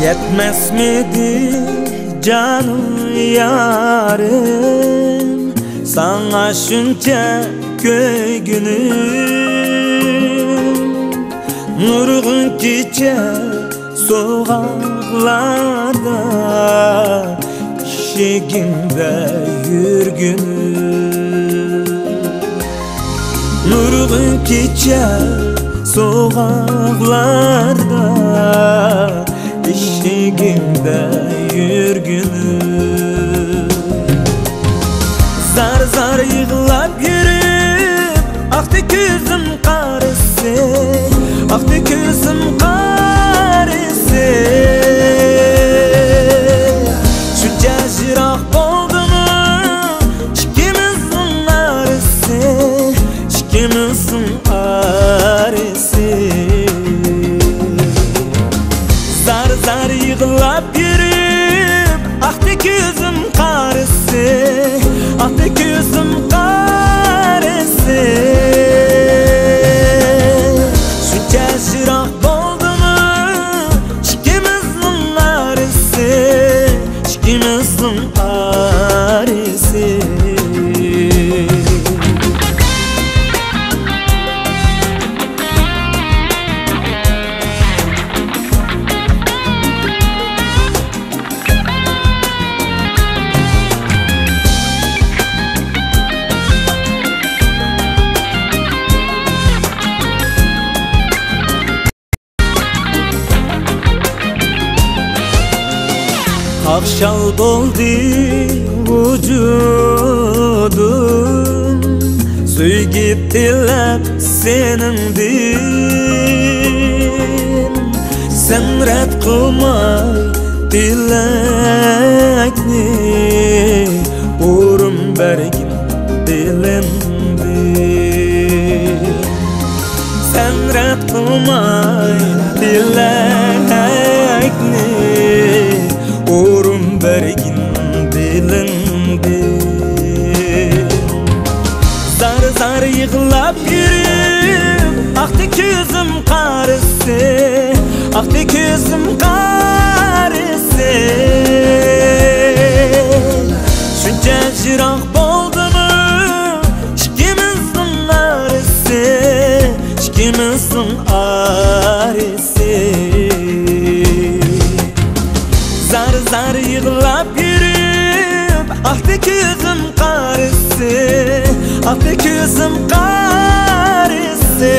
Yetmez miydi canım yarım, sana şunca köygünüm. Nurgun gece sokaklarda, eşiğimde yürgünüm. Nurgun gece sokaklarda, eşiğimde yürgünüm. Zar zar yığılap yürüp, aktı gözüm karısı, aktı gözüm karısı. Şu cacırak oldu mu, şikimizin arısı, şikimizin arısı. Zar zar yığılap yürüp, aktı gözüm karısı, aktı gözüm karısı. Şu cacırak oldu mu, şikimizin arısı, şikimizin arısı. Akşal doldu vücudum, söygip dilep senindir. Sen red kılmay dilekni, uğrum bergin dilimdir. Sen red kılmay dilekni, uğrum bergin dilimde. Zar zar yığılap yürüp, aktı gözüm karısı, aktı gözüm karısı. Şunca cırak oldu mu, şikimizin arısı, şikimizin arısı. Zar zar yığılap yürüp, aktı gözüm karısı, aktı gözüm karısı.